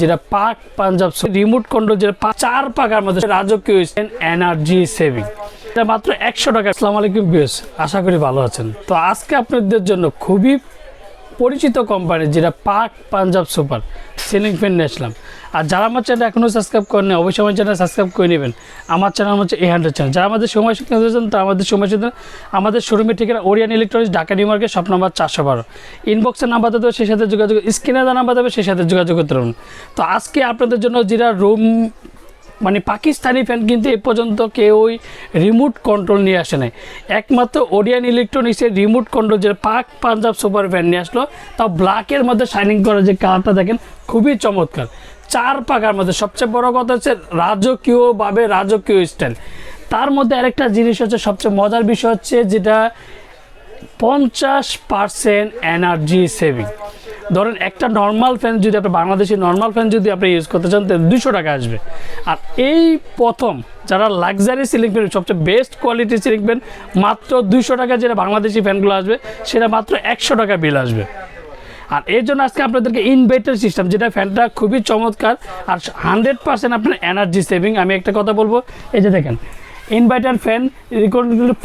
যেটা পাক Punjab remote control যেটা 4 পাকার মধ্যে রাজকীয় এনার্জি সেভিং, এটা মাত্র 100 টাকা। আসসালামু আলাইকুম ভিউয়ার্স, আশা করি ভালো আছেন। তো আজকে আপনাদের জন্য খুবই পরিচিত কোম্পানি যেটা পাক পাঞ্জাব সুপার সিলিং ফ্যান নিয়ে আসলাম। আর যারা আমার চ্যানেল এখনও সাবস্ক্রাইব করেন অবশ্যই আমার চ্যানেল সাবস্ক্রাইব করে নেবেন। আমার চ্যানেল হচ্ছে 800 চ্যানেল। যারা আমাদের সময় সাথে তারা আমাদের সময় সাথে আমাদের শোরুমের ঠিকানা Orient Electronics, Dhaka New Market, shop number 412। ইনবক্সের নাম্বার দেবে, সেই সাথে যোগাযোগ, স্ক্রিনে দেওয়া নাম্বার দেবে, সেই সাথে যোগাযোগ করতে পারবেন। তো আজকে আপনাদের জন্য যেটা রুম মানে পাকিস্তানি ফ্যান কিন্তু এ পর্যন্ত কেউই রিমোট কন্ট্রোল নিয়ে আসে নাই। একমাত্র ওরিয়েন্ট ইলেকট্রনিক্সের রিমোট কন্ট্রোল যে পাক পাঞ্জাব সুপার ফ্যান নিয়ে আসলো, তাও ব্ল্যাকের মধ্যে শাইনিং করা যে কালারটা দেখেন খুবই চমৎকার। 4 পাকার মধ্যে সবচেয়ে বড় কথা হচ্ছে রাজকীয়ভাবে রাজকীয় স্টাইল। তার মধ্যে আরেকটা জিনিস হচ্ছে সবচেয়ে মজার বিষয় হচ্ছে যেটা 50% এনার্জি সেভিং। ধরেন একটা নর্মাল ফ্যান যদি আপনি বাংলাদেশি নর্মাল ফ্যান যদি আপনি ইউজ করতে চান তাহলে 200 টাকা আসবে। আর এই প্রথম যারা লাক্সারি সিলিং ফ্যান সবচেয়ে বেস্ট কোয়ালিটির সিলিং ফ্যান মাত্র 200 টাকা যেটা বাংলাদেশি ফ্যানগুলো আসবে সেটা মাত্র 100 টাকা বিল আসবে। আর এর জন্য আজকে আপনাদেরকে ইনভার্টার সিস্টেম যেটা ফ্যানটা খুবই চমৎকার আর 100% আপনার এনার্জি সেভিং। আমি একটা কথা বলবো, এই যে দেখেন ইনভার্টার ফ্যান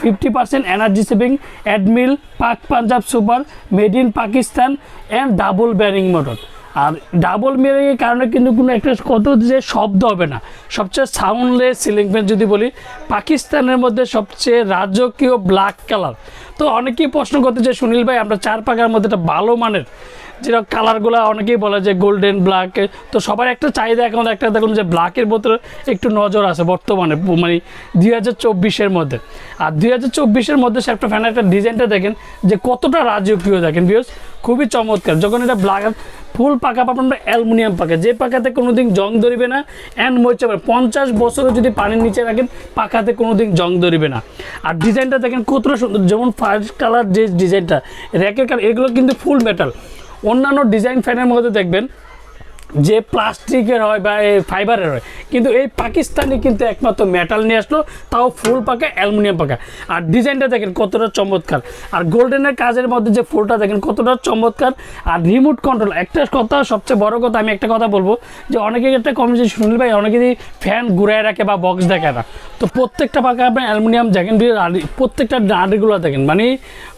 50% এনার্জি সেভিং, অ্যাডমিল Pak Punjab super, made in Pakistan and double bearing motor. আর ডাবল ব্যারিংয়ের কারণে কিন্তু কোনো একটা কত যে শব্দ হবে না, সবচেয়ে সাউন্ডলেস সিলিং ফ্যান যদি বলি পাকিস্তানের মধ্যে সবচেয়ে রাজকীয় ব্ল্যাক কালার। তো অনেকেই প্রশ্ন করতে যে সুনীল ভাই আমরা 4 পাকার মধ্যে একটা ভালো মানের যেটা কালারগুলো অনেকেই বলে যে গোল্ডেন ব্ল্যাক, তো সবার একটা চাহিদা এখন একটা দেখুন যে ব্ল্যাকের ভিতরে একটু নজর আছে বর্তমানে মানে 2024-এর মধ্যে। আর 2024-এর মধ্যে সে একটা ফ্যানের একটা ডিজাইনটা দেখেন যে কতটা রাজকীয় দেখেন ভিউয়ার্স, খুবই চমৎকার। যখন এটা ব্ল্যাক ফুল পাকা পাবেন অ্যালুমিনিয়াম পাকা, যে পাকাতে কোনোদিন জং ধরবে না অ্যান্ড মরচে 50 বছরে যদি পানির নিচে রাখেন পাকাতে কোনোদিন জং ধরবে না। আর ডিজাইনটা দেখেন কতটা সুন্দর, যেমন ফার্স্ট কালার যে ডিজাইনটা র্যাকের কালার এগুলো কিন্তু ফুল মেটাল। অন্যান্য ডিজাইন ফ্যানের মধ্যে দেখবেন যে প্লাস্টিকের হয় বা ফাইবারের হয়, কিন্তু এই পাকিস্তানি কিন্তু একমাত্র মেটাল নিয়ে আসলো, তাও ফুল পাকা অ্যালুমিনিয়াম পাকা। আর ডিজাইনটা দেখেন কতটা চমৎকার, আর গোল্ডেনের কাজের মধ্যে যে ফুলটা দেখেন কতটা চমৎকার। আর রিমোট কন্ট্রোল একটা কথা, সবচেয়ে বড় কথা আমি একটা কথা বলবো যে অনেকে একটা কমেন্ট শুনলে ভাই অনেকে ফ্যান ঘুরায় রাখে বা বক্স দেখে না, তো প্রত্যেকটা পাকা আপনি অ্যালুমিনিয়াম দেখেন, প্রত্যেকটা নাটগুলো দেখেন মানে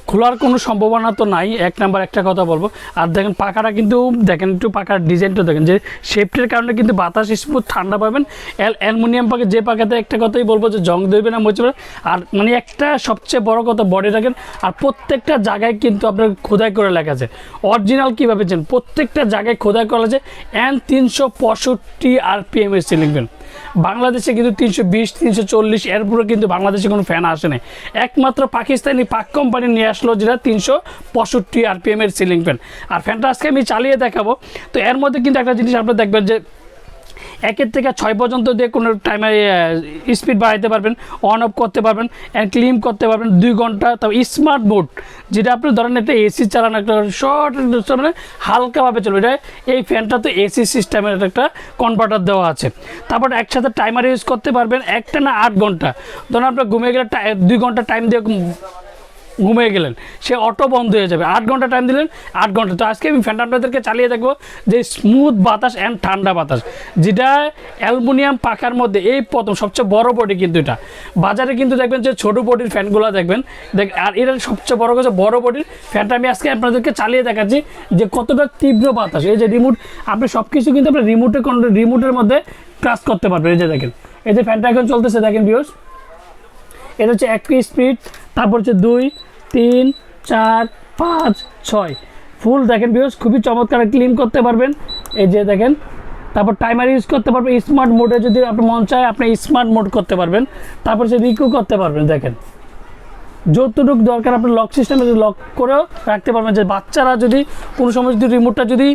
খোলার কোনো সম্ভাবনা তো নাই, এক নাম্বার একটা কথা বলবো। আর দেখেন পাকাটা কিন্তু দেখেন একটু পাকার ডিজাইনটা দেখেন যে শেপটের কারণে কিন্তু বাতাস স্মুথ ঠান্ডা পাবেন। অ্যালুমিনিয়াম পাকে যে পাকাতে একটা কথাই বলবো যে জং দেবে না মুছবে। আর মানে একটা সবচেয়ে বড় কথা বডি দেখেন, আর প্রত্যেকটা জায়গায় কিন্তু আপনার খোদাই করে লেখা আছে অরিজিনাল কীভাবে চেন, প্রত্যেকটা জায়গায় খোদাই করা আছে এন 365 RPM এর সিলিং ফ্যান। বাংলাদেশে কিন্তু 320 340 এরপরে কিন্তু বাংলাদেশে কোনো ফ্যান আসে না, একমাত্র পাকিস্তানি পাক কোম্পানি নিয়ে আসলো যেটা 365 RPM এর সিলিং ফ্যান। আর ফ্যানটা আজকে আমি চালিয়ে দেখাবো। তো এর মধ্যে কিন্তু একটা জিনিস আপনারা দেখবেন যে 1 থেকে 6 পর্যন্ত দিয়ে কোনো টাইমে স্পিড বাড়াইতে পারবেন, অন অফ করতে পারবেন অ্যান্ড ক্লিন করতে পারবেন 2 ঘন্টা। তবে স্মার্ট মোড যেটা আপনি ধরেন একটা এসি চালান, একটা শর্ট মানে হালকাভাবে চলবে, এটা এই ফ্যানটা তো এসি সিস্টেমের একটা কনভার্টার দেওয়া আছে। তারপর একসাথে টাইমার ইউজ করতে পারবেন, একটা না 8 ঘন্টা। ধরুন আপনার ঘুমিয়ে গেলে 2 ঘন্টা টাইম দিয়ে ঘুমিয়ে গেলেন, সে অটো বন্ধ হয়ে যাবে। 8 ঘন্টা টাইম দিলেন 8 ঘন্টা। তো আজকে আমি ফ্যানটা আপনাদেরকে চালিয়ে দেখবো যে স্মুথ বাতাস অ্যান্ড ঠান্ডা বাতাস, যেটা অ্যালুমিনিয়াম পাকার মধ্যে এই প্রথম সবচেয়ে বড় বডি। কিন্তু এটা বাজারে কিন্তু দেখবেন যে ছোটো বডির ফ্যানগুলো দেখবেন আর এটা সবচেয়ে বড় কথা বড় বডির ফ্যানটা আমি আজকে আপনাদেরকে চালিয়ে দেখাচ্ছি যে কতটা তীব্র বাতাস। এই যে রিমোট আপনি সব কিছু কিন্তু আপনি রিমোটের মধ্যে প্রেস করতে পারবেন। এই যে দেখেন এই যে ফ্যানটা এখন চলতেছে দেখেন ভিউয়ার্স, এটা হচ্ছে 1 স্পিড, তারপর হচ্ছে 2 3 4 5 6 ফুল দেখেন ভিউয়ার্স, খুবই চমৎকার ক্লিন করতে পারবেন। এই যে দেখেন, তারপর টাইমার ইউজ করতে পারবেন, স্মার্ট মোডে যদি আপনি মন চায় আপনি স্মার্ট মোড করতে পারবেন, তারপর সে রিকু করতে পারবেন। দেখেন যতটুকু দরকার আপনি লক সিস্টেমে লক করেও রাখতে পারবেন, যে বাচ্চারা যদি কোনো সময় যদি রিমোটটা যদি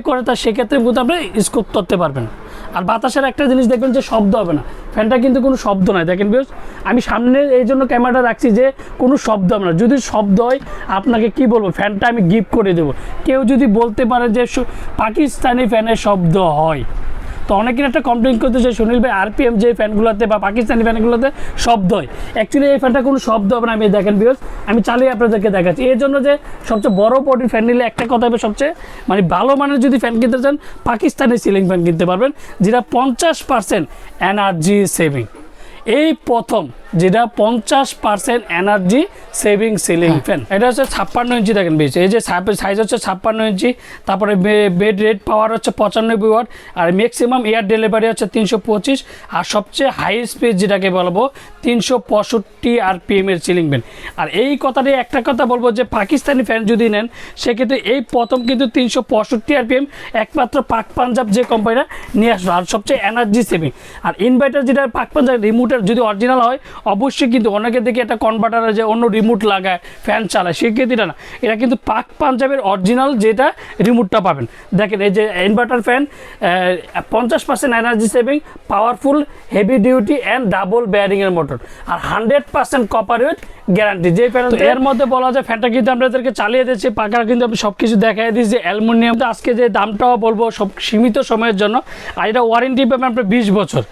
করে তা সেক্ষেত্রে কিন্তু আপনি ইউজ করতে পারবেন। আর বাতাসের একটা জিনিস দেখবেন যে শব্দ হবে না, ফ্যানটা কিন্তু কোনো শব্দ নয়। দেখেন ভিউয়ার্স আমি সামনে এই জন্য ক্যামেরাটা রাখছি যে কোনো শব্দ হবে না, যদি শব্দ হয় আপনাকে কি বলবো ফ্যানটা আমি গিফট করে দেবো। কেউ যদি বলতে পারে যে পাকিস্তানি ফ্যানের শব্দ হয়, তো অনেকের একটা কমপ্লেন করতে চাই সুনীল ভাই আরপিএম যে ফ্যানগুলোতে বা পাকিস্তানি ফ্যানগুলোতে শব্দ হয়, অ্যাকচুয়ালি এই ফ্যানটা কোনো শব্দ হবে না। আমি দেখেন ভিউয়ার্স, আমি চালিয়ে আপনাদেরকে দেখাচ্ছি। এর জন্য যে সবচেয়ে বড় বডির ফ্যান নিলে একটা কথা হবে, সবচেয়ে মানে ভালো মানের যদি ফ্যান কিনতে চান পাকিস্তানি সিলিং ফ্যান কিনতে পারবেন, যেটা 50% এনার্জি সেভিং। এই প্রথম যেটা 50% এনার্জি সেভিং সিলিং ফ্যান। এটা হচ্ছে 56 ইঞ্চি দেখেন বেশ, এই যে সাইজ হচ্ছে 56 ইঞ্চি। তারপরে বেড রেট পাওয়ার হচ্ছে 95 ওয়াট, আর ম্যাক্সিমাম এয়ার ডেলিভারি হচ্ছে 325, আর সবচেয়ে হাই স্পিড যেটাকে বলবো 365 আরপিএম এর সিলিং ফ্যান। আর এই কথাটাই একটা কথা বলবো যে পাকিস্তানি ফ্যান যদি নেন সেক্ষেত্রে এই প্রথম কিন্তু 365 আরপিএম একমাত্র পাক পাঞ্জাব যে কোম্পানিটা নিয়ে আসলো, আর সবচেয়ে এনার্জি সেভিং। আর ইনভার্টার যেটা পাক পাঞ্জাব রিমোটের যদি অরিজিনাল হয় অবশ্যই, কিন্তু অনেকে দেখি একটা কনভার্টারে যে অন্য রিমোট লাগায় ফ্যান চালায়, সেক্ষেত্রে এটা না, এটা কিন্তু পাক পাঞ্জাবের অরিজিনাল যেটা রিমোটটা পাবেন। দেখেন এই যে inverter fan 50% energy saving, powerful, heavy duty and double বেয়ারিংয়ের মোটর, আর 100% কপার ওয়েট গ্যারান্টি। যে ফ্যান এর মধ্যে বলা যায় ফ্যানটা কিন্তু আপনাদেরকে চালিয়ে দিচ্ছি পাকা, কিন্তু আমি সব কিছু দেখাই দিচ্ছি অ্যালুমিনিয়াম। আজকে যে দামটাও বলবো সব সীমিত সময়ের জন্য, আর এটা ওয়ারেন্টি পাবেন আপনার 20 বছর।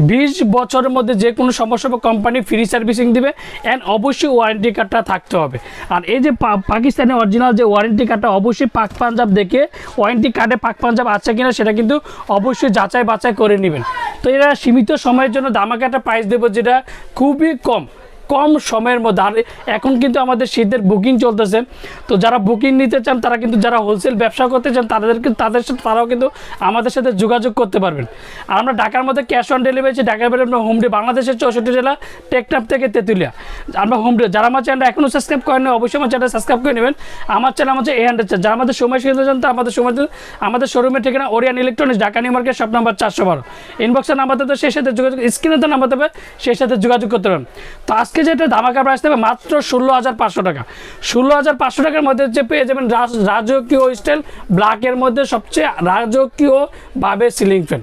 20 বছরের মধ্যে যে কোনো সমস্যা হবে কোম্পানি ফ্রি সার্ভিসিং দিবে, অ্যান্ড অবশ্যই ওয়ারেন্টি কার্ডটা থাকতে হবে। আর এই যে পাকিস্তানি অরিজিনাল যে ওয়ারেন্টি কার্ডটা অবশ্যই পাক পাঞ্জাব দেখে ওয়ারেন্টি কার্ডে পাক পাঞ্জাব আছে কিনা সেটা কিন্তু অবশ্যই যাচাই বাছাই করে নেবেন। তো এরা সীমিত সময়ের জন্য ধামাকা একটা প্রাইস দেবো, যেটা খুবই কম সময়ের মধ্যে। আর এখন কিন্তু আমাদের শীতের বুকিং চলতেছে, তো যারা বুকিং নিতে চান তারা কিন্তু, যারা হোলসেল ব্যবসা করতে চান তাদের সাথে তারাও কিন্তু আমাদের সাথে যোগাযোগ করতে পারবেন। আর আমরা ঢাকার মধ্যে ক্যাশ অন ডেলিভারি, ঢাকার বাইরে আমরা হোম ডে, বাংলাদেশের 64 জেলা, টেকনাফ থেকে তেঁতুলিয়া আমরা হোম ডে। যারা আমার চ্যানেলটা এখনও সাবস্ক্রাইব করেন অবশ্যই আমার চ্যানেল সাবস্ক্রাইব করে নেবেন। আমার চ্যানেল হচ্ছে 800 চ্যানেল। যারা আমাদের সময় কিনতে চান তারা আমাদের সময়, আমাদের শোরুমের ঠিকানা Orient Electronics, Dhaka New Market, shop number 412। ইনবক্সের নাম্বার দেবে, সেই সাথে যোগাযোগ, স্ক্রিনে তো নাম্বার দেবে, সেই সাথে যোগাযোগ করতে পারেন। তো আজকে যেটা ধামাকা প্রাইস দেবে মাত্র 16,500 টাকা। 16,500 টাকার মধ্যে হচ্ছে পেয়ে যাবেন রাজকীয় স্টাইল ব্ল্যাকের মধ্যে সবচেয়ে রাজকীয়ভাবে সিলিং ফ্যান।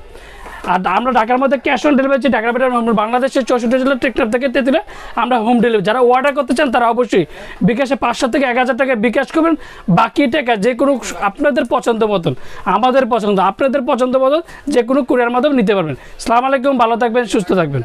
আর আমরা ঢাকার মধ্যে ক্যাশ অন ডেলিভারি, ঢাকার বাইরে বাংলাদেশের 64 জেলা, টেকনাফ থেকে তেঁতুলিয়া আমরা হোম ডেলিভারি। যারা অর্ডার করতে চান তারা অবশ্যই বিকাশে 500 থেকে 1000 টাকা বিকাশ করবেন, বাকি টাকা যে কোনো আপনাদের পছন্দ মতন, আমাদের পছন্দ আপনাদের পছন্দ মতন যে কোনো কুরিয়ার মাধ্যমে নিতে পারবেন। আসসালামু আলাইকুম, ভালো থাকবেন, সুস্থ থাকবেন।